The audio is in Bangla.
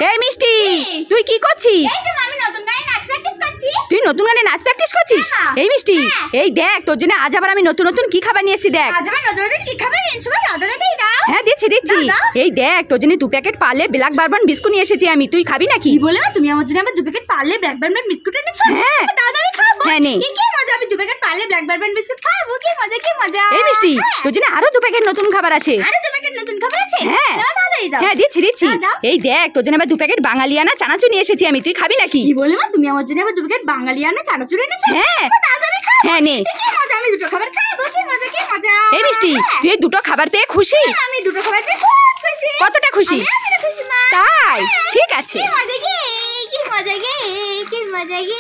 এই মিষ্টি, তুই কি করছিস? তুই নতুন গানে নাচ প্র্যাকটিস করছিস? এই মিষ্টি, এই দেখ তোর জন্য আজ আবার আমি নতুন নতুন কি খাবার নিয়ে এসেছি দেখ। হ্যাঁ দিচ্ছি। এই দেখ তোর জন্য 2 packet Parle black bourbon biscuit নিয়ে এসেছি আমি, তুই খাবি নাকি? কি বলে তুমি আমার জন্য আবার 2 packet Parle black bourbon biscuit এনেছো? হ্যাঁ দাদা আমি খাবো। হ্যাঁ নে। কি মজা, আমি 2 packet Parle black bourbon biscuit খাবো। কি মজা। এই মিষ্টি, তোর জন্য আরো 2 প্যাকেট নতুন খাবার আছে। আরো 2 প্যাকেট নতুন খাবার আছে? হ্যাঁ হ্যাঁ দিচ্ছি। এই দেখ তোর জন্য আবার 2 প্যাকেট বাঙালিয়ানা চানাচুর নিয়ে এসেছি আমি, তুই খাবি নাকি? কি বলে তুমি আমার জন্য আবার 2 প্যাকেট বাঙালিয়ানা চানাচুর এনেছো? হ্যাঁ দাদা আমি খাবো। হ্যাঁ নে। কি মজা, আমি 2টো খাবার খাবো। কি মজা। এই মিষ্টি, তুই এই 2টো খাবার পেয়ে খুশি? আমি 2টো খাবার পেয়ে খুব খুশি। কতটা খুশি? আমি খুশি মা। তাই ঠিক আছে। কি মজা গে।